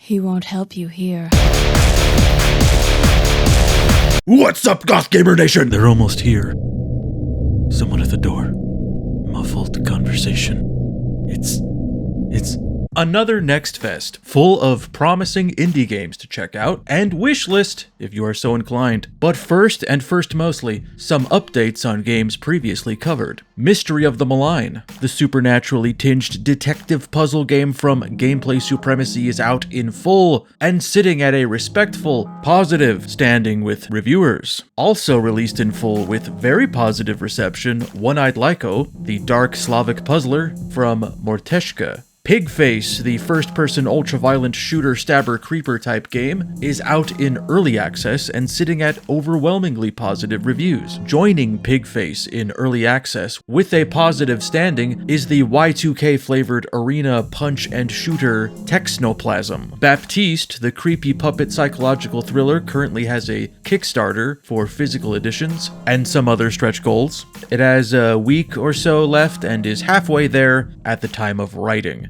He won't help you here. What's up, Goth Gamer Nation? They're almost here. Someone at the door. Muffled conversation. It's another Next Fest, full of promising indie games to check out, and wish list, if you are so inclined. But first mostly, some updates on games previously covered. Mystery of the Malign, the supernaturally tinged detective puzzle game from Gameplay Supremacy, is out in full, and sitting at a respectful, positive standing with reviewers. Also released in full with very positive reception, One-Eyed Lyko, the dark Slavic puzzler from Morteshka. Pigface, the first-person ultra-violent shooter-stabber-creeper type game, is out in early access and sitting at overwhelmingly positive reviews. Joining Pigface in early access with a positive standing is the Y2K-flavored arena punch-and-shooter Texnoplasm. Baptiste, the creepy puppet psychological thriller, currently has a Kickstarter for physical editions and some other stretch goals. It has a week or so left and is halfway there at the time of writing.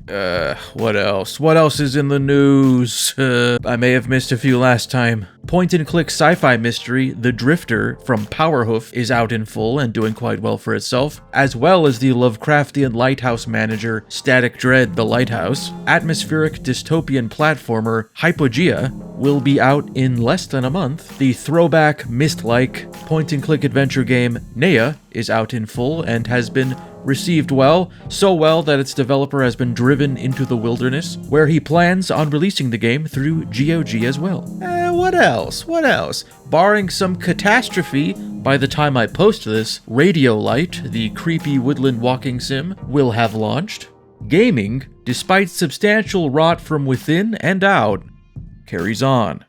What else? What else is in the news? I may have missed a few last time. Point-and-click sci-fi mystery, The Drifter from Powerhoof, is out in full and doing quite well for itself, as well as the Lovecraftian lighthouse manager, Static Dread: The Lighthouse. Atmospheric dystopian platformer, Hypogea, will be out in less than a month. The throwback, mist-like, point-and-click adventure game, Nea, is out in full and has been received well, so well that its developer has been driven into the wilderness, where he plans on releasing the game through GOG as well. What else? Barring some catastrophe, by the time I post this, Radiolite, the creepy woodland walking sim, will have launched. Gaming, despite substantial rot from within and out, carries on.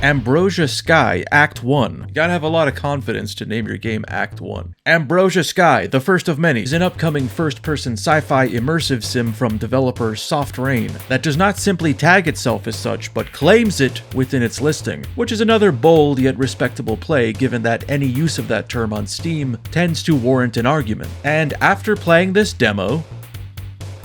Ambrosia Sky, Act 1. You gotta have a lot of confidence to name your game Act 1. Ambrosia Sky, the first of many, is an upcoming first-person sci-fi immersive sim from developer Soft Rain that does not simply tag itself as such, but claims it within its listing, which is another bold yet respectable play given that any use of that term on Steam tends to warrant an argument. And after playing this demo,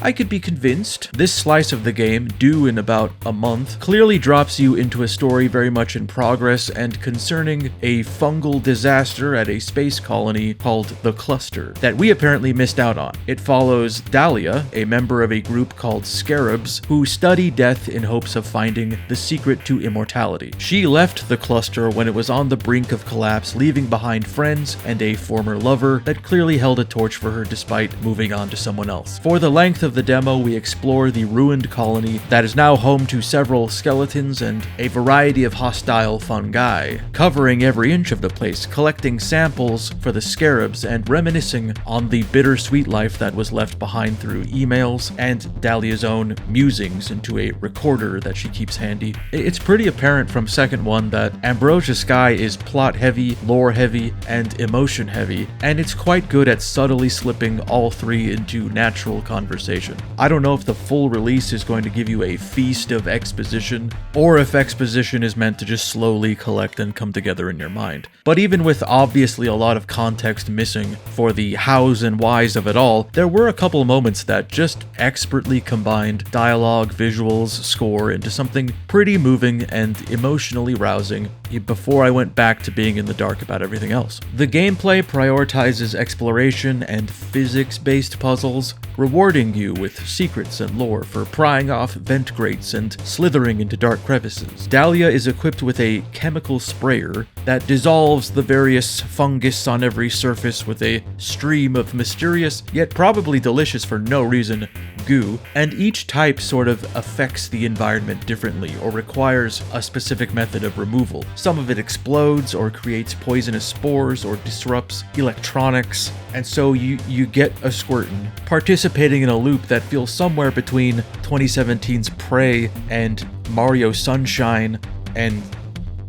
I could be convinced. This slice of the game, due in about a month, clearly drops you into a story very much in progress and concerning a fungal disaster at a space colony called the Cluster that we apparently missed out on. It follows Dahlia, a member of a group called Scarabs, who study death in hopes of finding the secret to immortality. She left the Cluster when it was on the brink of collapse, leaving behind friends and a former lover that clearly held a torch for her despite moving on to someone else. For the length of the demo, we explore the ruined colony that is now home to several skeletons and a variety of hostile fungi, covering every inch of the place, collecting samples for the scarabs and reminiscing on the bittersweet life that was left behind through emails and Dahlia's own musings into a recorder that she keeps handy. It's pretty apparent from second one that Ambrosia Sky is plot heavy, lore heavy, and emotion heavy, and it's quite good at subtly slipping all three into natural conversation. I don't know if the full release is going to give you a feast of exposition, or if exposition is meant to just slowly collect and come together in your mind. But even with obviously a lot of context missing for the hows and whys of it all, there were a couple moments that just expertly combined dialogue, visuals, score into something pretty moving and emotionally rousing before I went back to being in the dark about everything else. The gameplay prioritizes exploration and physics-based puzzles, rewarding you with secrets and lore for prying off vent grates and slithering into dark crevices. Dahlia is equipped with a chemical sprayer that dissolves the various fungus on every surface with a stream of mysterious, yet probably delicious for no reason, goo, and each type sort of affects the environment differently or requires a specific method of removal. Some of it explodes or creates poisonous spores or disrupts electronics, and so you get a squirtin, participating in a loop that feels somewhere between 2017's Prey and Mario Sunshine and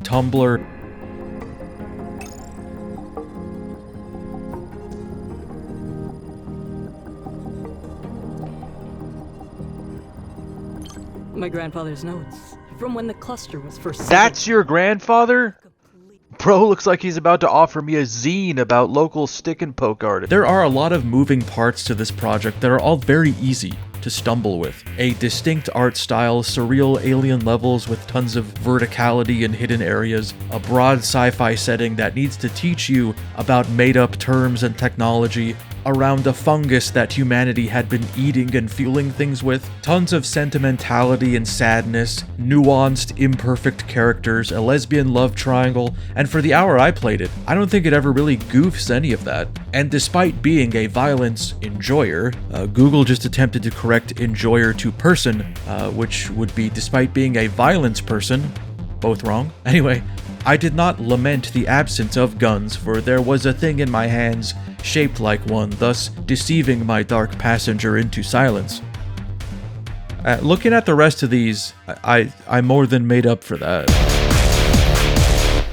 Tumblr. My grandfather's notes from when the cluster was first. That's your grandfather? Bro looks like he's about to offer me a zine about local stick and poke artists. There are a lot of moving parts to this project that are all very easy. to stumble with. A distinct art style, surreal alien levels with tons of verticality in hidden areas, a broad sci-fi setting that needs to teach you about made-up terms and technology, around a fungus that humanity had been eating and fueling things with, tons of sentimentality and sadness, nuanced, imperfect characters, a lesbian love triangle, and for the hour I played it, I don't think it ever really goofs any of that. And despite being a violence enjoyer, Google just attempted to correct enjoyer to person, which would be despite being a violence person, both wrong. Anyway, I did not lament the absence of guns, for there was a thing in my hands shaped like one, thus deceiving my dark passenger into silence. Looking at the rest of these, I more than made up for that.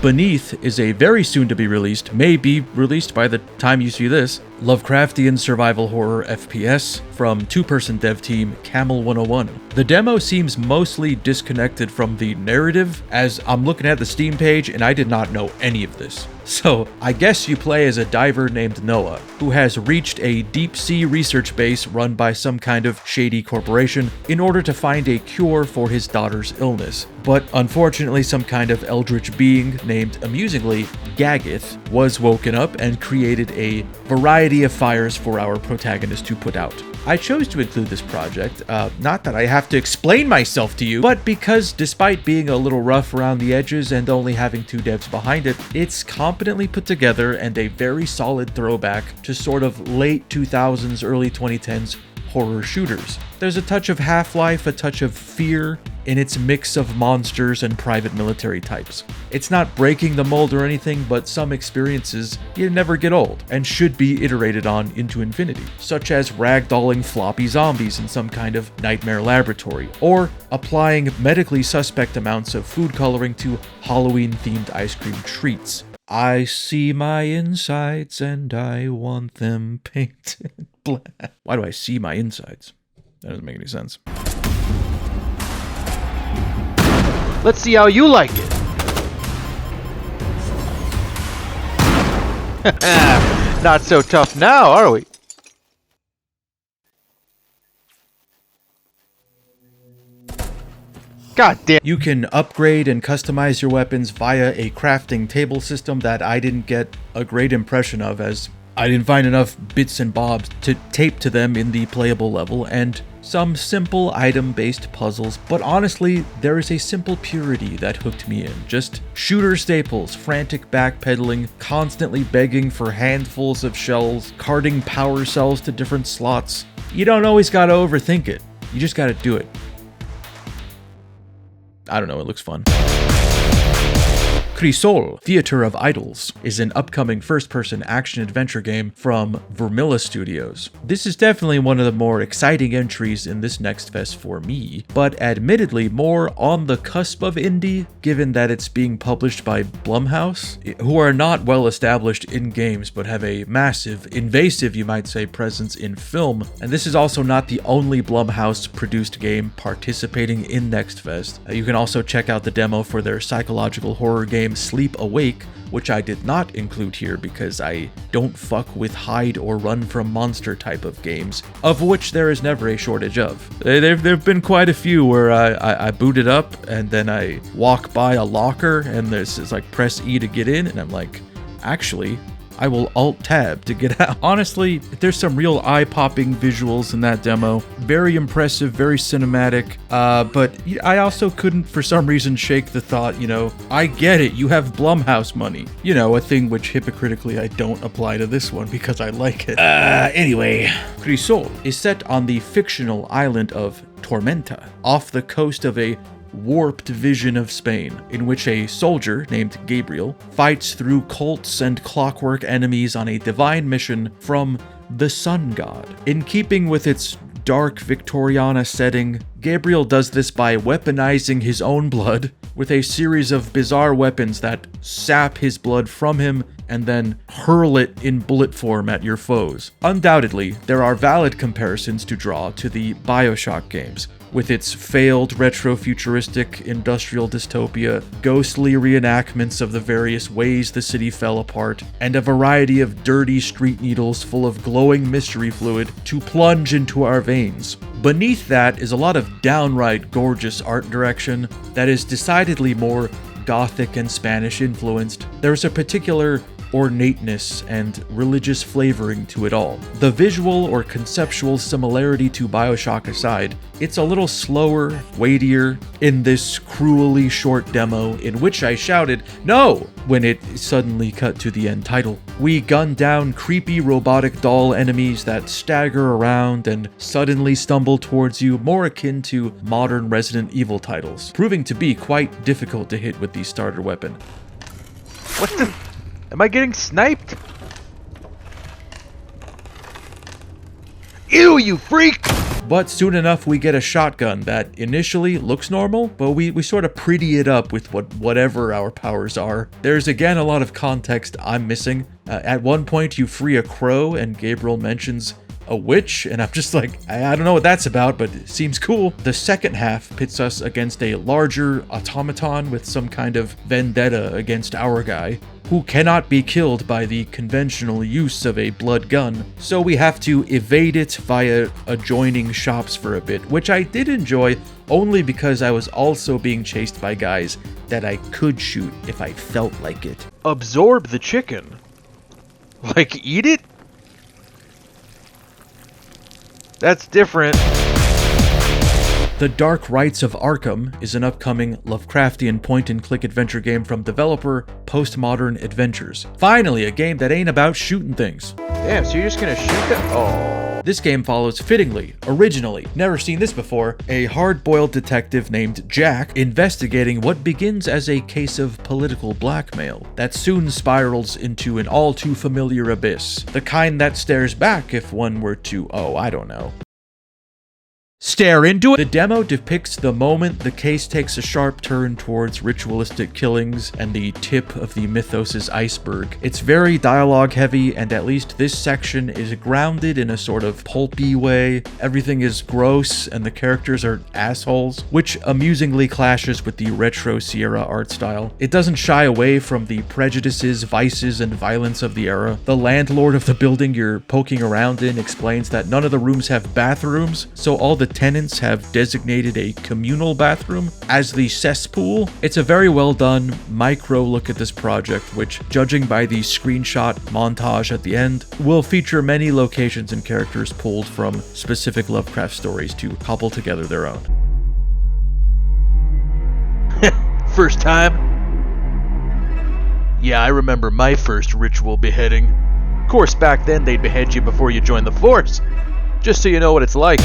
Beneath is a very soon to be released, may be released by the time you see this, Lovecraftian survival horror FPS from two-person dev team Camel 101. The demo seems mostly disconnected from the narrative, as I'm looking at the Steam page and I did not know any of this. So, I guess you play as a diver named Noah, who has reached a deep-sea research base run by some kind of shady corporation in order to find a cure for his daughter's illness. But unfortunately, some kind of eldritch being named, amusingly, Gaggith, was woken up and created a variety of fires for our protagonist to put out. I chose to include this project, not that I have to explain myself to you, but because despite being a little rough around the edges and only having 2 devs behind it, it's competently put together and a very solid throwback to sort of late 2000s, early 2010s horror shooters. There's a touch of Half-Life, a touch of Fear in its mix of monsters and private military types. It's not breaking the mold or anything, but some experiences you never get old and should be iterated on into infinity, such as ragdolling floppy zombies in some kind of nightmare laboratory, or applying medically suspect amounts of food coloring to Halloween-themed ice cream treats. I see my insides and I want them painted black. Why do I see my insides? That doesn't make any sense. Let's see how you like it. Not so tough now, are we? God damn. You can upgrade and customize your weapons via a crafting table system that I didn't get a great impression of, as I didn't find enough bits and bobs to tape to them in the playable level, and some simple item-based puzzles, but honestly, there is a simple purity that hooked me in. Just shooter staples, frantic backpedaling, constantly begging for handfuls of shells, carting power cells to different slots. You don't always gotta overthink it, you just gotta do it. I don't know, it looks fun. Crisol, Theater of Idols, is an upcoming first-person action-adventure game from Vermilla Studios. This is definitely one of the more exciting entries in this Next Fest for me, but admittedly more on the cusp of indie, given that it's being published by Blumhouse, who are not well established in games, but have a massive, invasive, you might say, presence in film. And this is also not the only Blumhouse-produced game participating in Next Fest. You can also check out the demo for their psychological horror game Sleep Awake, which I did not include here because I don't fuck with hide or run from monster type of games, of which there is never a shortage of. There've been quite a few where I boot it up and then I walk by a locker and it's like press E to get in, and I'm like, actually, I will Alt-Tab to get out. Honestly, there's some real eye-popping visuals in that demo. Very impressive, very cinematic, but I also couldn't, for some reason, shake the thought, I get it, you have Blumhouse money. A thing which, hypocritically, I don't apply to this one because I like it. Anyway, Crisol is set on the fictional island of Tormenta, off the coast of a warped vision of Spain, in which a soldier named Gabriel fights through cults and clockwork enemies on a divine mission from the sun god. In keeping with its dark Victoriana setting, Gabriel does this by weaponizing his own blood with a series of bizarre weapons that sap his blood from him and then hurl it in bullet form at your foes. Undoubtedly, there are valid comparisons to draw to the BioShock games, with its failed retro-futuristic industrial dystopia, ghostly reenactments of the various ways the city fell apart, and a variety of dirty street needles full of glowing mystery fluid to plunge into our veins. Beneath that is a lot of downright gorgeous art direction that is decidedly more Gothic and Spanish influenced. There's a particular ornateness and religious flavoring to it all. The visual or conceptual similarity to BioShock aside, it's a little slower, weightier in this cruelly short demo in which I shouted, "No!" when it suddenly cut to the end title. We gun down creepy robotic doll enemies that stagger around and suddenly stumble towards you, more akin to modern Resident Evil titles, proving to be quite difficult to hit with the starter weapon. What the? Am I getting sniped? Ew, you freak! But soon enough we get a shotgun that initially looks normal, but we sort of pretty it up with whatever our powers are. There's again a lot of context I'm missing. At one point you free a crow and Gabriel mentions a witch, and I'm just like, I don't know what that's about, but it seems cool. The second half pits us against a larger automaton with some kind of vendetta against our guy, who cannot be killed by the conventional use of a blood gun, so we have to evade it via adjoining shops for a bit, which I did enjoy only because I was also being chased by guys that I could shoot if I felt like it. Absorb the chicken. Like, eat it? That's different. The Dark Rites of Arkham is an upcoming Lovecraftian point-and-click adventure game from developer Postmodern Adventures. Finally, a game that ain't about shooting things. Damn, so you're just gonna shoot them? Oh. This game follows fittingly, originally, never seen this before, a hard-boiled detective named Jack investigating what begins as a case of political blackmail that soon spirals into an all-too-familiar abyss, the kind that stares back if one were to, I don't know, stare into it. The demo depicts the moment the case takes a sharp turn towards ritualistic killings and the tip of the mythos's iceberg. It's very dialogue heavy, and at least this section is grounded in a sort of pulpy way. Everything is gross and the characters are assholes, which amusingly clashes with the retro Sierra art style. It doesn't shy away from the prejudices, vices, and violence of the era. The landlord of the building you're poking around in explains that none of the rooms have bathrooms, so all the tenants have designated a communal bathroom as the cesspool. It's a very well done micro look at this project, which, judging by the screenshot montage at the end, will feature many locations and characters pulled from specific Lovecraft stories to cobble together their own. First time? Yeah, I remember my first ritual beheading. Of course, back then they'd behead you before you joined the force. Just so you know what it's like.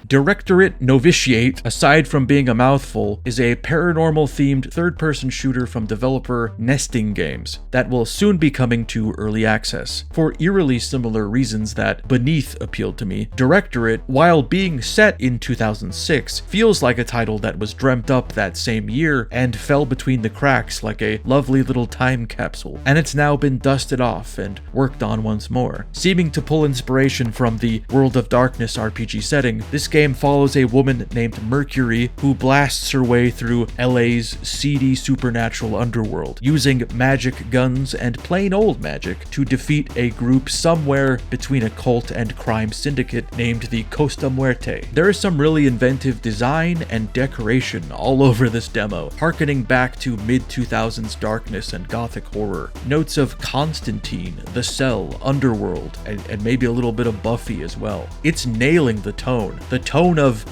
Directorate Novitiate, aside from being a mouthful, is a paranormal-themed third-person shooter from developer Nesting Games that will soon be coming to early access. For eerily similar reasons that Beneath appealed to me, Directorate, while being set in 2006, feels like a title that was dreamt up that same year and fell between the cracks like a lovely little time capsule, and it's now been dusted off and worked on once more. Seeming to pull inspiration from the World of Darkness RPG setting, this game follows a woman named Mercury who blasts her way through LA's seedy supernatural underworld, using magic guns and plain old magic to defeat a group somewhere between a cult and crime syndicate named the Costa Muerte. There is some really inventive design and decoration all over this demo, harkening back to mid-2000s darkness and gothic horror. Notes of Constantine, The Cell, Underworld, and maybe a little bit of Buffy as well. It's nailing the tone of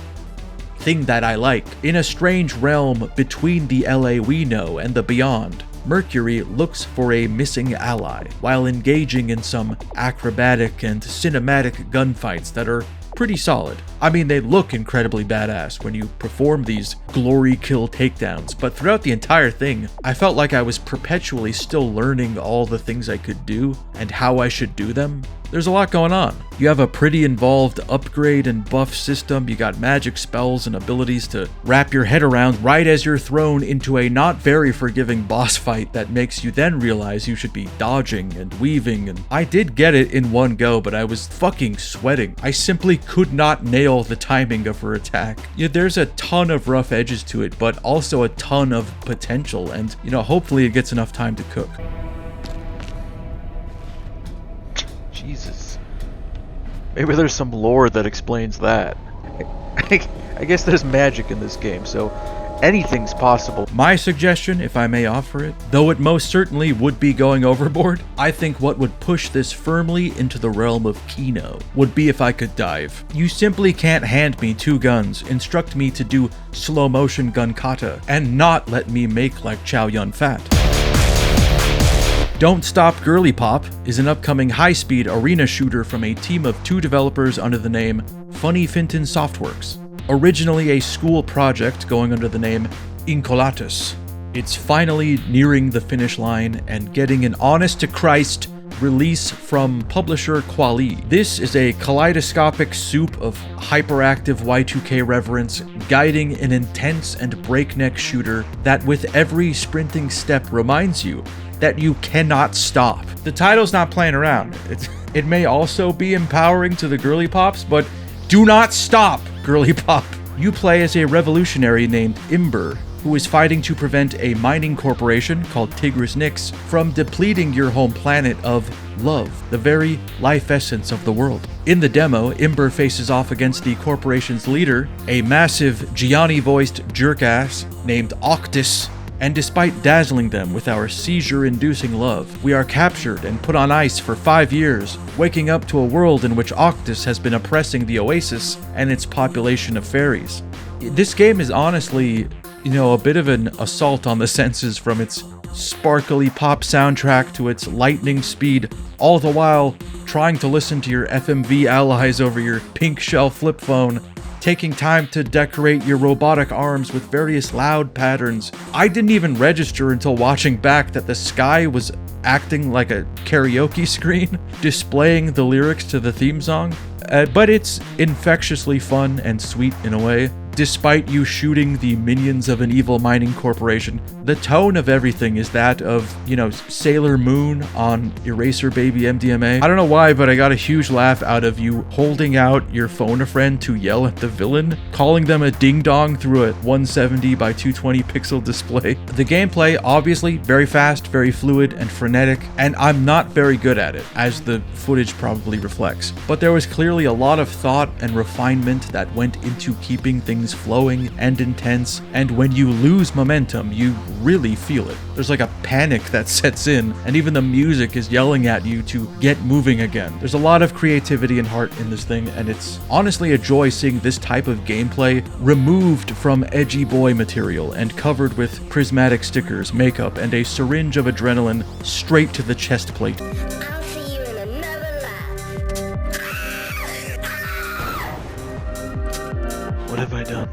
thing that I like. In a strange realm between the LA we know and the beyond, Mercury looks for a missing ally, while engaging in some acrobatic and cinematic gunfights that are pretty solid. I mean, they look incredibly badass when you perform these glory kill takedowns, but throughout the entire thing, I felt like I was perpetually still learning all the things I could do and how I should do them. There's a lot going on. You have a pretty involved upgrade and buff system, you got magic spells and abilities to wrap your head around right as you're thrown into a not very forgiving boss fight that makes you then realize you should be dodging and weaving, and I did get it in one go, but I was fucking sweating. I simply could not nail nail the timing of her attack. Yeah, there's a ton of rough edges to it, but also a ton of potential, and, hopefully it gets enough time to cook. Jesus. Maybe there's some lore that explains that. I guess there's magic in this game, so anything's possible. My suggestion, if I may offer it, though it most certainly would be going overboard, I think what would push this firmly into the realm of Kino would be if I could dive. You simply can't hand me 2 guns, instruct me to do slow motion gun kata, and not let me make like Chow Yun Fat. Don't Stop Girlypop is an upcoming high-speed arena shooter from a team of 2 developers under the name Funny Finton Softworks. Originally a school project going under the name Incolatus, it's finally nearing the finish line and getting an honest-to-Christ release from publisher Quali. This is a kaleidoscopic soup of hyperactive Y2K reverence, guiding an intense and breakneck shooter that with every sprinting step reminds you that you cannot stop. The title's not playing around. It may also be empowering to the Girlypops, but do not stop, Girlypop. You play as a revolutionary named Imber, who is fighting to prevent a mining corporation called Tigris Nix from depleting your home planet of love, the very life essence of the world. In the demo, Imber faces off against the corporation's leader, a massive Gianni-voiced jerkass named Octus, and despite dazzling them with our seizure-inducing love, we are captured and put on ice for 5 years, waking up to a world in which Octus has been oppressing the Oasis and its population of fairies. This game is honestly, a bit of an assault on the senses, from its sparkly pop soundtrack to its lightning speed, all the while trying to listen to your FMV allies over your pink shell flip phone, taking time to decorate your robotic arms with various loud patterns. I didn't even register until watching back that the sky was acting like a karaoke screen, displaying the lyrics to the theme song. But it's infectiously fun and sweet in a way. Despite you shooting the minions of an evil mining corporation, the tone of everything is that of, Sailor Moon on Eraser Baby MDMA. I don't know why, but I got a huge laugh out of you holding out your phone-a-friend to yell at the villain, calling them a ding-dong through a 170 by 220 pixel display. The gameplay, obviously, very fast, very fluid, and frenetic, and I'm not very good at it, as the footage probably reflects. But there was clearly a lot of thought and refinement that went into keeping things flowing and intense, and when you lose momentum, you really feel it. There's like a panic that sets in, and even the music is yelling at you to get moving again. There's a lot of creativity and heart in this thing, and it's honestly a joy seeing this type of gameplay removed from edgy boy material and covered with prismatic stickers, makeup, and a syringe of adrenaline straight to the chest plate. I'll see you in another life. What have I done?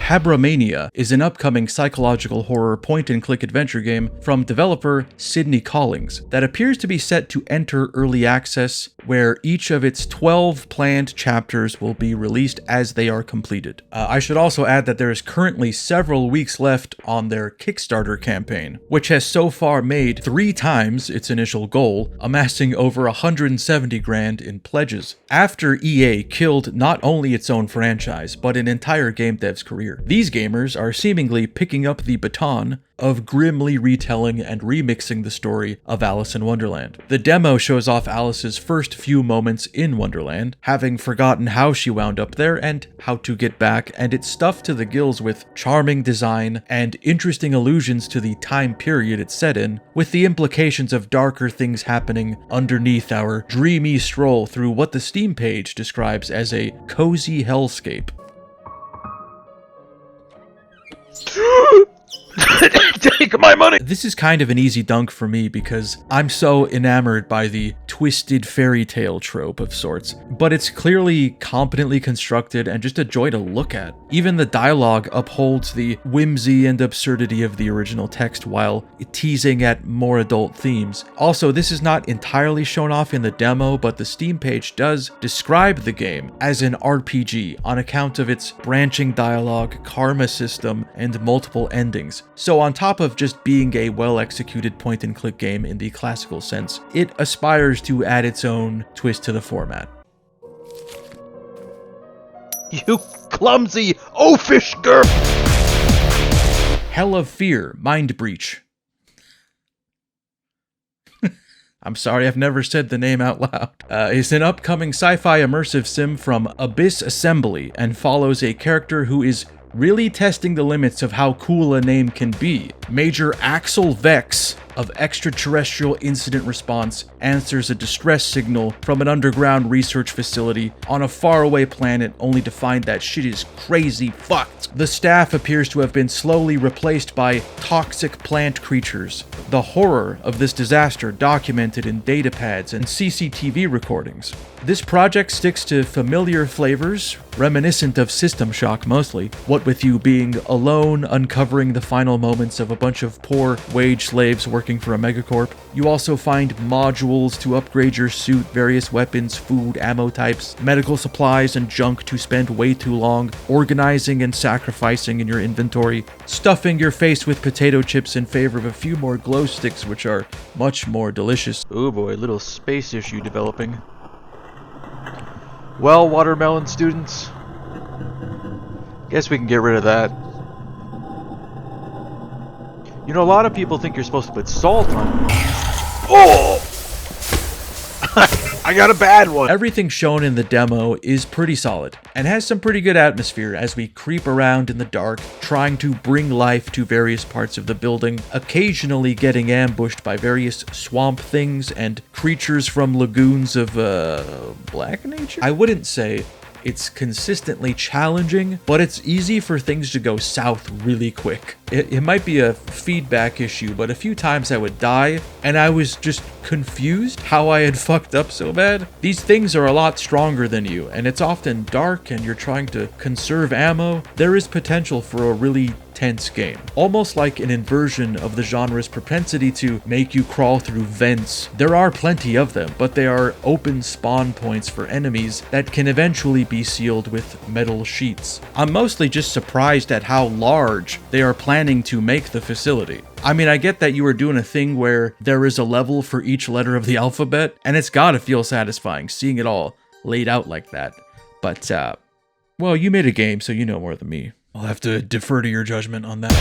Habromania is an upcoming psychological horror point-and-click adventure game from developer Sydney Collings that appears to be set to enter early access, where each of its 12 planned chapters will be released as they are completed. I should also add that there is currently several weeks left on their Kickstarter campaign, which has so far made 3 times its initial goal, amassing over 170 grand in pledges, after EA killed not only its own franchise, but an entire game dev's career. These gamers are seemingly picking up the baton of grimly retelling and remixing the story of Alice in Wonderland. The demo shows off Alice's first few moments in Wonderland, having forgotten how she wound up there and how to get back, and it's stuffed to the gills with charming design and interesting allusions to the time period it's set in, with the implications of darker things happening underneath our dreamy stroll through what the Steam page describes as a cozy hellscape. Take my money! This is kind of an easy dunk for me because I'm so enamored by the twisted fairy tale trope of sorts, but it's clearly competently constructed and just a joy to look at. Even the dialogue upholds the whimsy and absurdity of the original text while teasing at more adult themes. Also, this is not entirely shown off in the demo, but the Steam page does describe the game as an RPG on account of its branching dialogue, karma system, and multiple endings. So on top of just being a well-executed point-and-click game in the classical sense, it aspires to add its own twist to the format. You clumsy oafish girl! Hell of Fear, Mind Breach. I'm sorry, I've never said the name out loud. Is an upcoming sci-fi immersive sim from Abyss Assembly and follows a character who is really testing the limits of how cool a name can be. Major Axel Vex of Extraterrestrial Incident Response answers a distress signal from an underground research facility on a faraway planet, only to find that shit is crazy fucked. The staff appears to have been slowly replaced by toxic plant creatures. The horror of this disaster documented in datapads and CCTV recordings. This project sticks to familiar flavors, reminiscent of System Shock mostly, what with you being alone, uncovering the final moments of a bunch of poor wage slaves working for a megacorp. You also find modules to upgrade your suit, various weapons, food, ammo types, medical supplies, and junk to spend way too long organizing and sacrificing in your inventory, stuffing your face with potato chips in favor of a few more glow sticks, which are much more delicious. Oh boy, little space issue developing. Well, watermelon students, guess we can get rid of that. You know, a lot of people think you're supposed to put salt on it. Oh! I got a bad one! Everything shown in the demo is pretty solid, and has some pretty good atmosphere as we creep around in the dark, trying to bring life to various parts of the building, occasionally getting ambushed by various swamp things and creatures from lagoons of, black nature? I wouldn't say it's consistently challenging, but it's easy for things to go south really quick. It might be a feedback issue, but a few times I would die, and I was just confused how I had fucked up so bad. These things are a lot stronger than you, and it's often dark and you're trying to conserve ammo. There is potential for a really tense game. Almost like an inversion of the genre's propensity to make you crawl through vents. There are plenty of them, but they are open spawn points for enemies that can eventually be sealed with metal sheets. I'm mostly just surprised at how large they are planning to make the facility. I mean, I get that you are doing a thing where there is a level for each letter of the alphabet, and it's gotta feel satisfying seeing it all laid out like that. But, well, you made a game, so you know more than me. I'll have to defer to your judgment on that.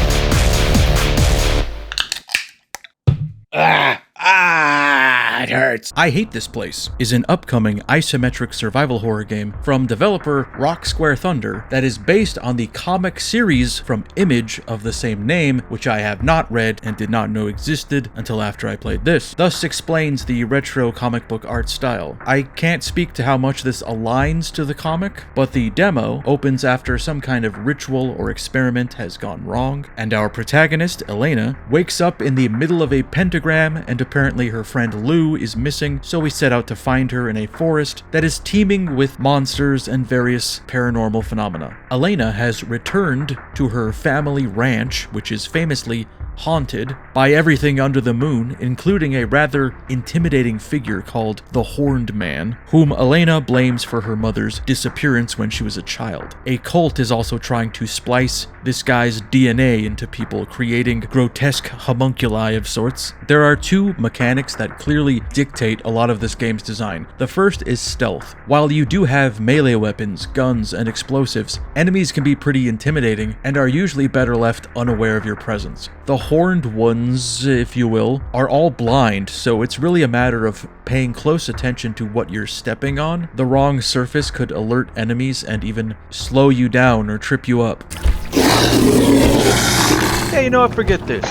It hurts. I Hate This Place is an upcoming isometric survival horror game from developer Rock Square Thunder that is based on the comic series from Image of the same name, which I have not read and did not know existed until after I played this. Thus explains the retro comic book art style. I can't speak to how much this aligns to the comic, but the demo opens after some kind of ritual or experiment has gone wrong, and our protagonist, Elena, wakes up in the middle of a pentagram, and apparently her friend Lou is missing, so we set out to find her in a forest that is teeming with monsters and various paranormal phenomena. Elena has returned to her family ranch, which is famously haunted by everything under the moon, including a rather intimidating figure called the Horned Man, whom Elena blames for her mother's disappearance when she was a child. A cult is also trying to splice this guy's DNA into people, creating grotesque homunculi of sorts. There are two mechanics that clearly dictate a lot of this game's design. The first is stealth. While you do have melee weapons, guns, and explosives, enemies can be pretty intimidating and are usually better left unaware of your presence. The Horned ones, if you will, are all blind, so it's really a matter of paying close attention to what you're stepping on. The wrong surface could alert enemies and even slow you down or trip you up. Hey, you know what? Forget this.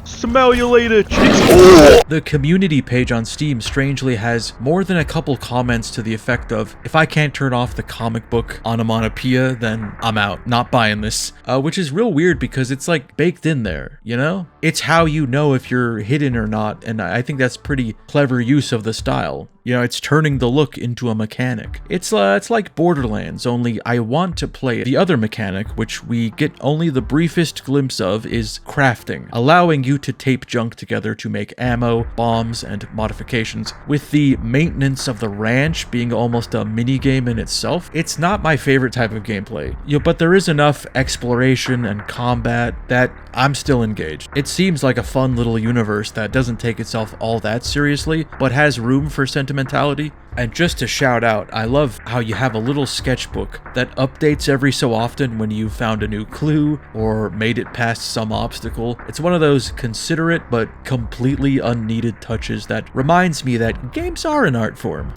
Smell you later, chicks. The community page on Steam strangely has more than a couple comments to the effect of, if I can't turn off the comic book onomatopoeia, then I'm out, not buying this. Which is real weird because it's like baked in there, you know? It's how you know if you're hidden or not, and I think that's pretty clever use of the style. You know, it's turning the look into a mechanic. It's like Borderlands, only I want to play it. The other mechanic, which we get only the briefest glimpse of, is crafting, allowing you to tape junk together to make ammo, bombs, and modifications. With the maintenance of the ranch being almost a mini-game in itself, it's not my favorite type of gameplay. But there is enough exploration and combat that I'm still engaged. It seems like a fun little universe that doesn't take itself all that seriously, but has room for sentimentality. And just to shout out, I love how you have a little sketchbook that updates every so often when you found a new clue or made it past some obstacle. It's one of those considerate but completely unneeded touches that reminds me that games are an art form.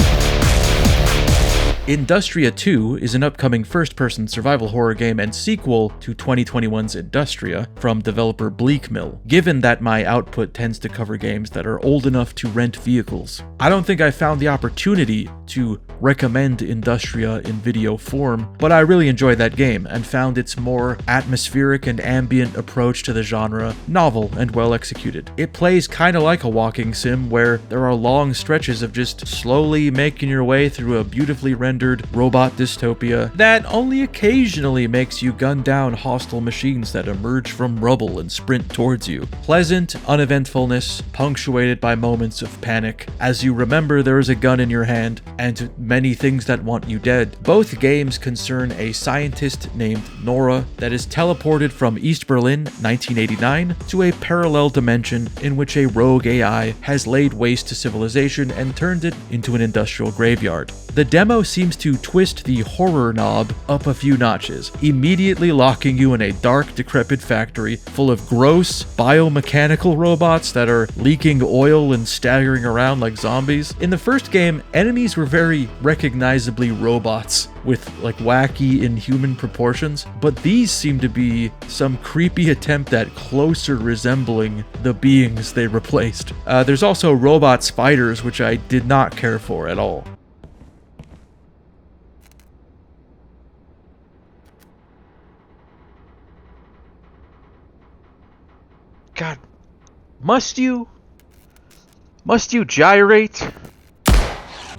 Industria II is an upcoming first-person survival horror game and sequel to 2021's Industria from developer Bleak Mill, given that my output tends to cover games that are old enough to rent vehicles. I don't think I found the opportunity to recommend Industria in video form, but I really enjoyed that game and found its more atmospheric and ambient approach to the genre novel and well executed. It plays kinda like a walking sim where there are long stretches of just slowly making your way through a beautifully rendered robot dystopia that only occasionally makes you gun down hostile machines that emerge from rubble and sprint towards you. Pleasant uneventfulness punctuated by moments of panic as you remember there is a gun in your hand and many things that want you dead. Both games concern a scientist named Nora that is teleported from East Berlin, 1989, to a parallel dimension in which a rogue AI has laid waste to civilization and turned it into an industrial graveyard. The demo seems to twist the horror knob up a few notches, immediately locking you in a dark, decrepit factory full of gross, biomechanical robots that are leaking oil and staggering around like zombies. In the first game, enemies were very recognizably robots with like wacky, inhuman proportions, but these seem to be some creepy attempt at closer resembling the beings they replaced. There's also robot spiders, which I did not care for at all. God, must you gyrate?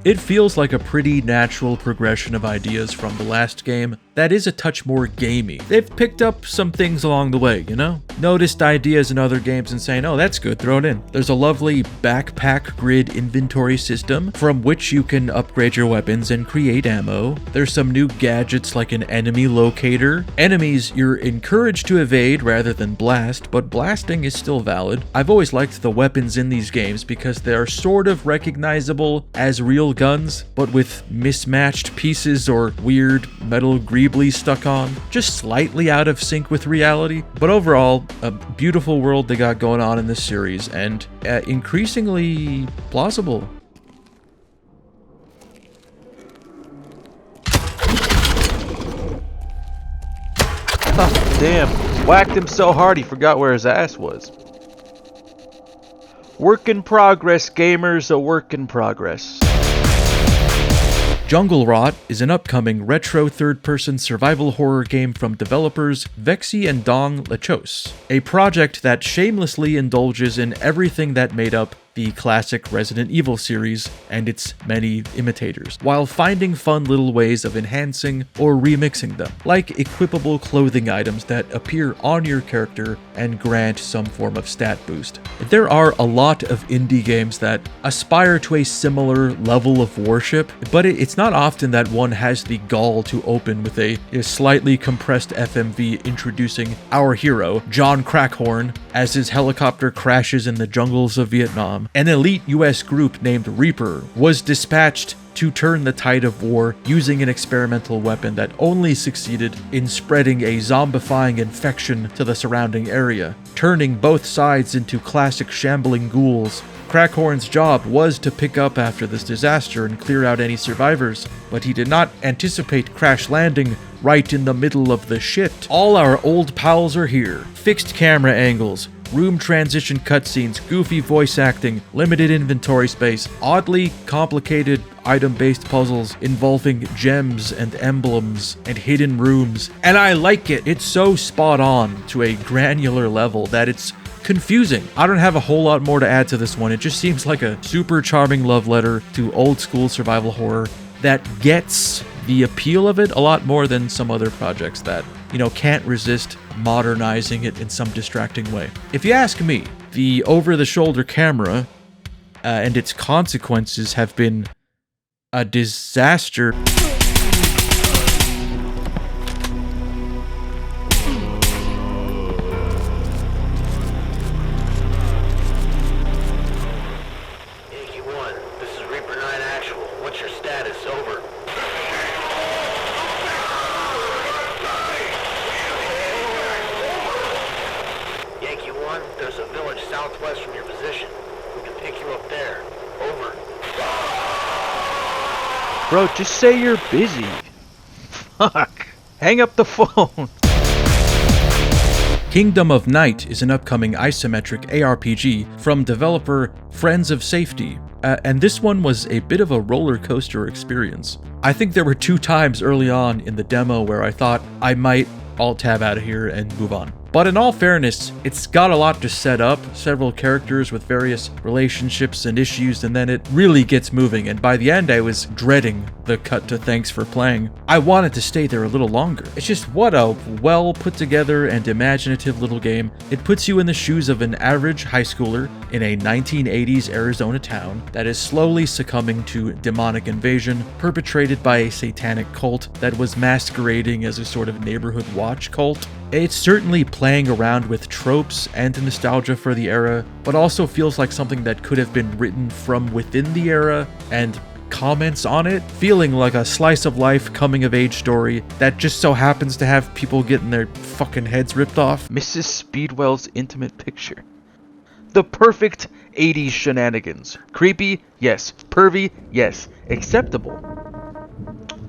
It feels like a pretty natural progression of ideas from the last game that is a touch more gamey. They've picked up some things along the way, you know? Noticed ideas in other games and saying, oh, that's good, throw it in. There's a lovely backpack grid inventory system from which you can upgrade your weapons and create ammo. There's some new gadgets like an enemy locator. Enemies you're encouraged to evade rather than blast, but blasting is still valid. I've always liked the weapons in these games because they're sort of recognizable as real guns, but with mismatched pieces or weird metal greeblies stuck on, just slightly out of sync with reality. But overall, a beautiful world they got going on in this series, and increasingly plausible. Oh, damn. Whacked him so hard he forgot where his ass was. Work in progress, gamers, a work in progress. Jungle Rot is an upcoming retro third-person survival horror game from developers Vexy and Dong Lechos, a project that shamelessly indulges in everything that made up the classic Resident Evil series and its many imitators, while finding fun little ways of enhancing or remixing them, like equipable clothing items that appear on your character and grant some form of stat boost. There are a lot of indie games that aspire to a similar level of worship, but it's not often that one has the gall to open with a slightly compressed FMV introducing our hero, John Crackhorn, as his helicopter crashes in the jungles of Vietnam. An elite US group named Reaper was dispatched to turn the tide of war using an experimental weapon that only succeeded in spreading a zombifying infection to the surrounding area, turning both sides into classic shambling ghouls. Crackhorn's job was to pick up after this disaster and clear out any survivors, but he did not anticipate crash landing right in the middle of the shit. All our old pals are here. Fixed camera angles, room transition cutscenes, goofy voice acting, limited inventory space, oddly complicated item-based puzzles involving gems and emblems and hidden rooms. And I like it. It's so spot on to a granular level that it's confusing. I don't have a whole lot more to add to this one. It just seems like a super charming love letter to old school survival horror that gets the appeal of it a lot more than some other projects that, can't resist modernizing it in some distracting way. If you ask me, the over-the-shoulder camera and its consequences have been a disaster. Bro, just say you're busy. Fuck. Hang up the phone. Kingdom of Night is an upcoming isometric ARPG from developer Friends of Safety, and this one was a bit of a roller coaster experience. I think there were 2 times early on in the demo where I thought I might alt-tab out of here and move on. But in all fairness, it's got a lot to set up, several characters with various relationships and issues, and then it really gets moving, and by the end I was dreading the cut to thanks for playing. I wanted to stay there a little longer. It's just what a well put together and imaginative little game. It puts you in the shoes of an average high schooler in a 1980s Arizona town that is slowly succumbing to demonic invasion perpetrated by a satanic cult that was masquerading as a sort of neighborhood watch cult. It's certainly playing around with tropes and nostalgia for the era, but also feels like something that could have been written from within the era and comments on it, feeling like a slice of life coming of age story that just so happens to have people getting their fucking heads ripped off. Mrs. Speedwell's intimate picture. The perfect 80s shenanigans. Creepy? Yes. Pervy? Yes. Acceptable?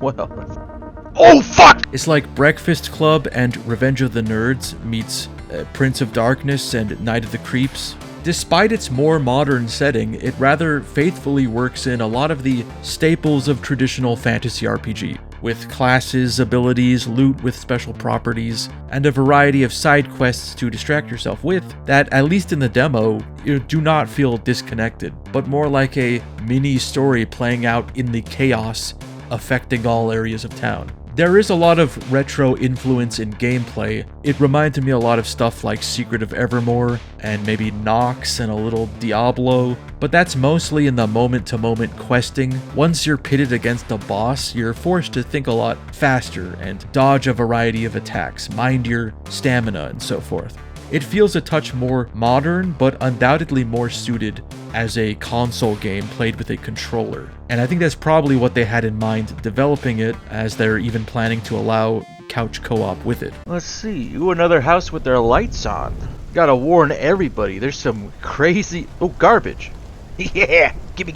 Well... Oh, fuck! It's like Breakfast Club and Revenge of the Nerds meets Prince of Darkness and Night of the Creeps. Despite its more modern setting, it rather faithfully works in a lot of the staples of traditional fantasy RPG, with classes, abilities, loot with special properties, and a variety of side quests to distract yourself with that, at least in the demo, you do not feel disconnected, but more like a mini story playing out in the chaos affecting all areas of town. There is a lot of retro influence in gameplay. It reminded me a lot of stuff like Secret of Evermore and maybe Nox and a little Diablo, but that's mostly in the moment-to-moment questing. Once you're pitted against a boss, you're forced to think a lot faster and dodge a variety of attacks, mind your stamina, and so forth. It feels a touch more modern, but undoubtedly more suited as a console game played with a controller. And I think that's probably what they had in mind developing it, as they're even planning to allow couch co-op with it. Let's see. Ooh, another house with their lights on. Gotta warn everybody, there's some crazy... Oh, garbage. Yeah! Gimme.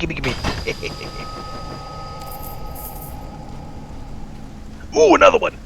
Ooh, another one!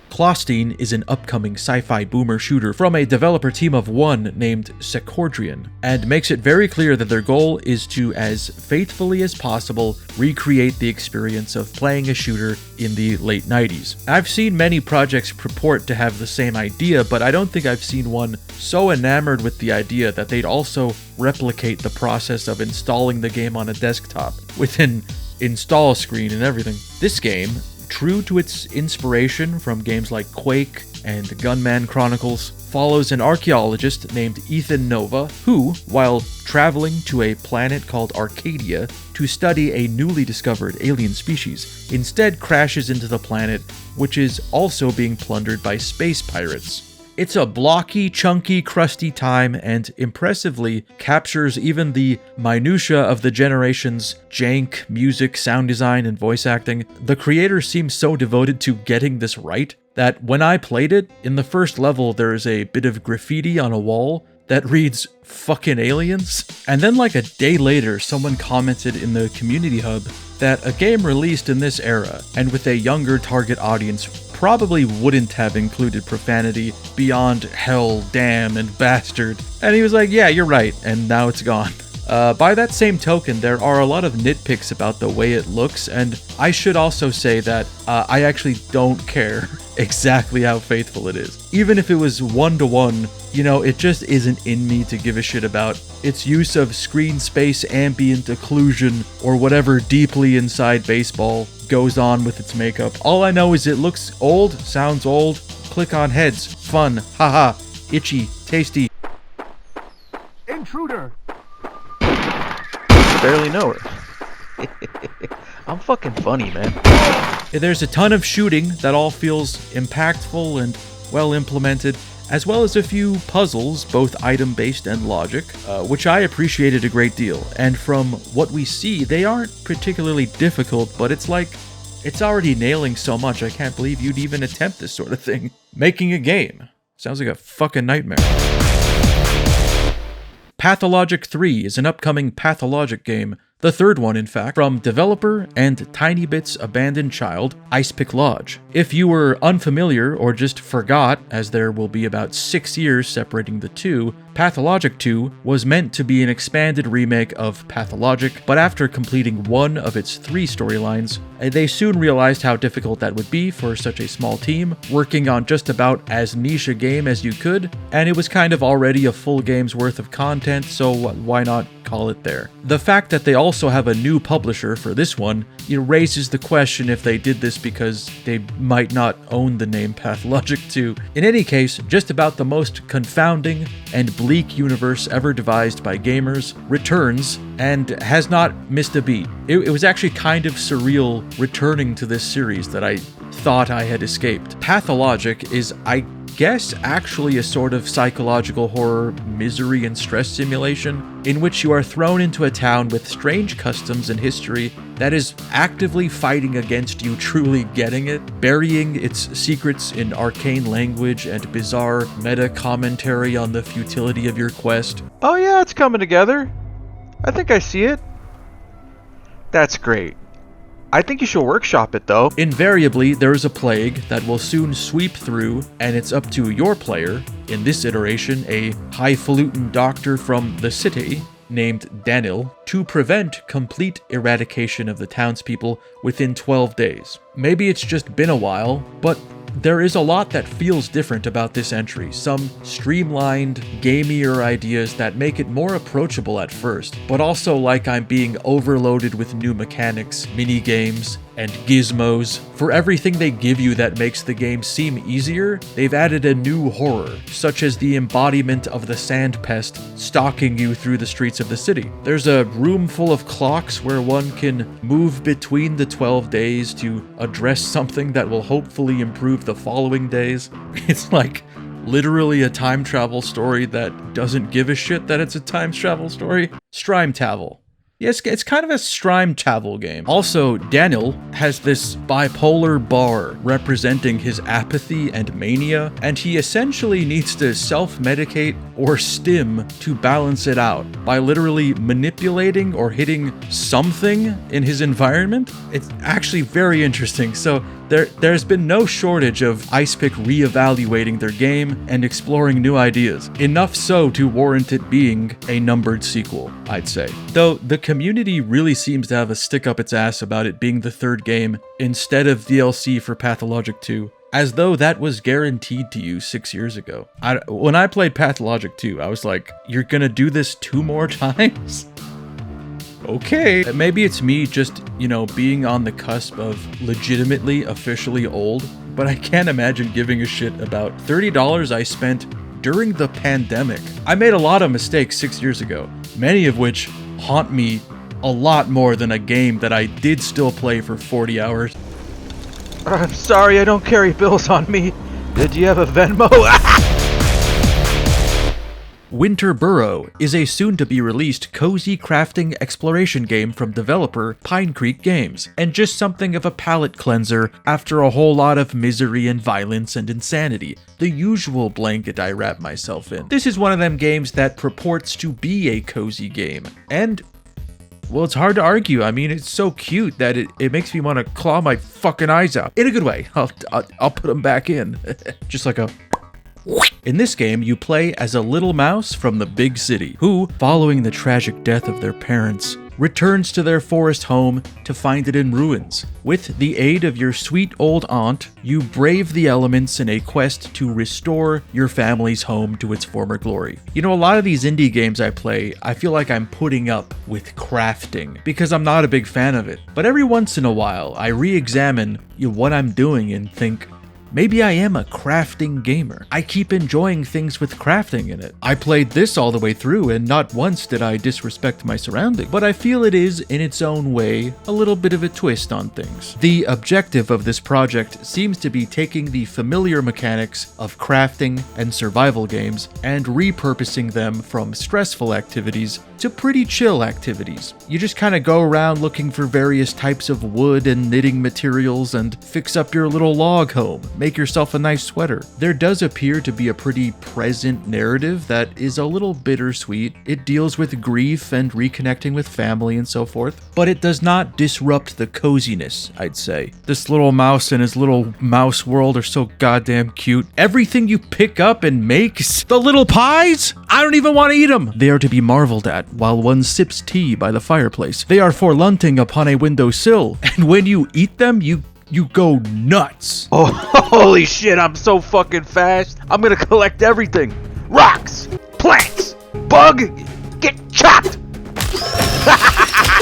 Klostyn is an upcoming sci-fi boomer shooter from a developer team of 1 named Secordrian, and makes it very clear that their goal is to, as faithfully as possible, recreate the experience of playing a shooter in the late 90s. I've seen many projects purport to have the same idea, but I don't think I've seen one so enamored with the idea that they'd also replicate the process of installing the game on a desktop, with an install screen and everything. This game, true to its inspiration from games like Quake and Gunman Chronicles, follows an archaeologist named Ethan Nova who, while traveling to a planet called Arcadia to study a newly discovered alien species, instead crashes into the planet, which is also being plundered by space pirates. It's a blocky, chunky, crusty time, and impressively captures even the minutia of the generation's jank, music, sound design, and voice acting. The creator seems so devoted to getting this right that when I played it, in the first level there is a bit of graffiti on a wall that reads, "fucking aliens." And then like a day later, someone commented in the community hub that a game released in this era, and with a younger target audience, probably wouldn't have included profanity beyond hell, damn, and bastard. And he was like, yeah, you're right, and now it's gone. By that same token, there are a lot of nitpicks about the way it looks, and I should also say that I actually don't care exactly how faithful it is. Even if it was 1-to-1, you know, it just isn't in me to give a shit about its use of screen space ambient occlusion or whatever deeply inside baseball goes on with its makeup. All I know is it looks old, sounds old, click on heads, fun, haha, itchy, tasty. Intruder! Barely know her. I'm fucking funny, man. There's a ton of shooting that all feels impactful and well implemented, as well as a few puzzles, both item-based and logic, which I appreciated a great deal. And from what we see, they aren't particularly difficult, but it's like, it's already nailing so much, I can't believe you'd even attempt this sort of thing. Making a game. Sounds like a fucking nightmare. Pathologic 3 is an upcoming Pathologic game The third one, in fact, from developer and Tiny Bit's abandoned child, Icepick Lodge. If you were unfamiliar or just forgot, as there will be about 6 years separating the two, Pathologic 2 was meant to be an expanded remake of Pathologic, but after completing one of its 3 storylines, they soon realized how difficult that would be for such a small team, working on just about as niche a game as you could, and it was kind of already a full game's worth of content, so why not call it there? The fact that they also have a new publisher for this one, it raises the question if they did this because they might not own the name Pathologic 2. In any case, just about the most confounding and bleak universe ever devised by gamers returns and has not missed a beat. It was actually kind of surreal returning to this series that I thought I had escaped. Pathologic is, I guess, actually a sort of psychological horror misery and stress simulation in which you are thrown into a town with strange customs and history that is actively fighting against you truly getting it, burying its secrets in arcane language and bizarre meta commentary on the futility of your quest. Oh yeah, it's coming together. I think I see it. That's great. I think you should workshop it though. Invariably, there is a plague that will soon sweep through, and it's up to your player, in this iteration a highfalutin doctor from the city named Daniel, to prevent complete eradication of the townspeople within 12 days. Maybe it's just been a while, but there is a lot that feels different about this entry. Some streamlined, gamier ideas that make it more approachable at first, but also like I'm being overloaded with new mechanics, mini-games, and gizmos. For everything they give you that makes the game seem easier, they've added a new horror, such as the embodiment of the sand pest stalking you through the streets of the city. There's a room full of clocks where one can move between the 12 days to address something that will hopefully improve the following days. It's like literally a time travel story that doesn't give a shit that it's a time travel story. Strime Tavel. Yes, it's kind of a Strime Tavel game. Also, Daniel has this bipolar bar representing his apathy and mania, and he essentially needs to self-medicate or stim to balance it out by literally manipulating or hitting something in his environment. It's actually very interesting. So there's been no shortage of Icepick reevaluating their game and exploring new ideas. Enough so to warrant it being a numbered sequel, I'd say. Though the community really seems to have a stick up its ass about it being the third game instead of DLC for Pathologic 2. As though that was guaranteed to you 6 years ago. When I played Pathologic 2, I was like, you're gonna do this 2 more times? Okay. Maybe it's me just, being on the cusp of legitimately, officially old, but I can't imagine giving a shit about $30 I spent during the pandemic. I made a lot of mistakes 6 years ago, many of which haunt me a lot more than a game that I did still play for 40 hours. I'm sorry, I don't carry bills on me. Did you have a Venmo? Winter Burrow is a soon-to-be-released cozy crafting exploration game from developer Pine Creek Games, and just something of a palate cleanser after a whole lot of misery and violence and insanity, the usual blanket I wrap myself in. This is one of them games that purports to be a cozy game, and well, it's hard to argue. I mean, it's so cute that it makes me want to claw my fucking eyes out. In a good way. I'll put them back in. Just like a... In this game, you play as a little mouse from the big city, who, following the tragic death of their parents, returns to their forest home to find it in ruins. With the aid of your sweet old aunt, you brave the elements in a quest to restore your family's home to its former glory. A lot of these indie games I play, I feel like I'm putting up with crafting, because I'm not a big fan of it. But every once in a while, I re-examine what I'm doing and think, maybe I am a crafting gamer. I keep enjoying things with crafting in it. I played this all the way through, and not once did I disrespect my surroundings, but I feel it is, in its own way, a little bit of a twist on things. The objective of this project seems to be taking the familiar mechanics of crafting and survival games and repurposing them from stressful activities to pretty chill activities. You just kind of go around looking for various types of wood and knitting materials and fix up your little log home. make yourself a nice sweater. There does appear to be a pretty present narrative that is a little bittersweet. It deals with grief and reconnecting with family and so forth, but it does not disrupt the coziness, I'd say. This little mouse and his little mouse world are so goddamn cute. Everything you pick up and make, the little pies, I don't even want to eat them. They are to be marveled at while one sips tea by the fireplace. They are for lunting upon a windowsill, and when you eat them, you go nuts. Oh, holy shit, I'm so fucking fast. I'm gonna collect everything. Rocks, plants, bug, get chopped.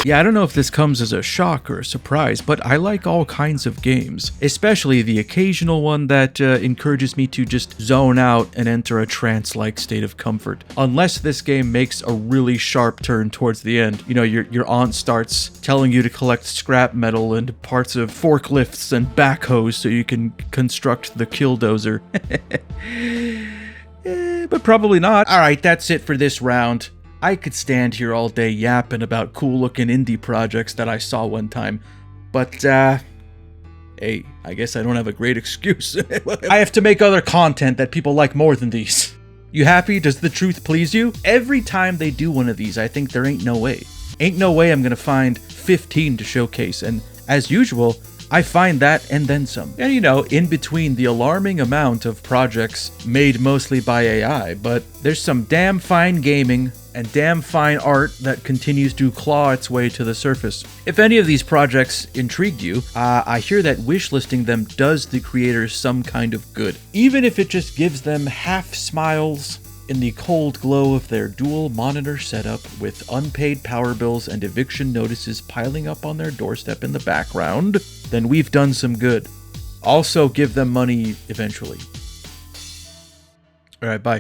Yeah, I don't know if this comes as a shock or a surprise, but I like all kinds of games, especially the occasional one that encourages me to just zone out and enter a trance-like state of comfort. Unless this game makes a really sharp turn towards the end. You know, your aunt starts telling you to collect scrap metal and parts of forklifts and backhoes so you can construct the killdozer. But probably not. Alright, that's it for this round. I could stand here all day yapping about cool-looking indie projects that I saw one time, but, hey, I guess I don't have a great excuse. I have to make other content that people like more than these. You happy? Does the truth please you? Every time they do one of these, I think there ain't no way. Ain't no way I'm gonna find 15 to showcase, and as usual, I find that and then some. And you know, in between the alarming amount of projects made mostly by AI, but there's some damn fine gaming and damn fine art that continues to claw its way to the surface. If any of these projects intrigued you, I hear that wishlisting them does the creators some kind of good. Even if it just gives them half smiles in the cold glow of their dual monitor setup with unpaid power bills and eviction notices piling up on their doorstep in the background, then we've done some good. Also give them money eventually. Alright, bye.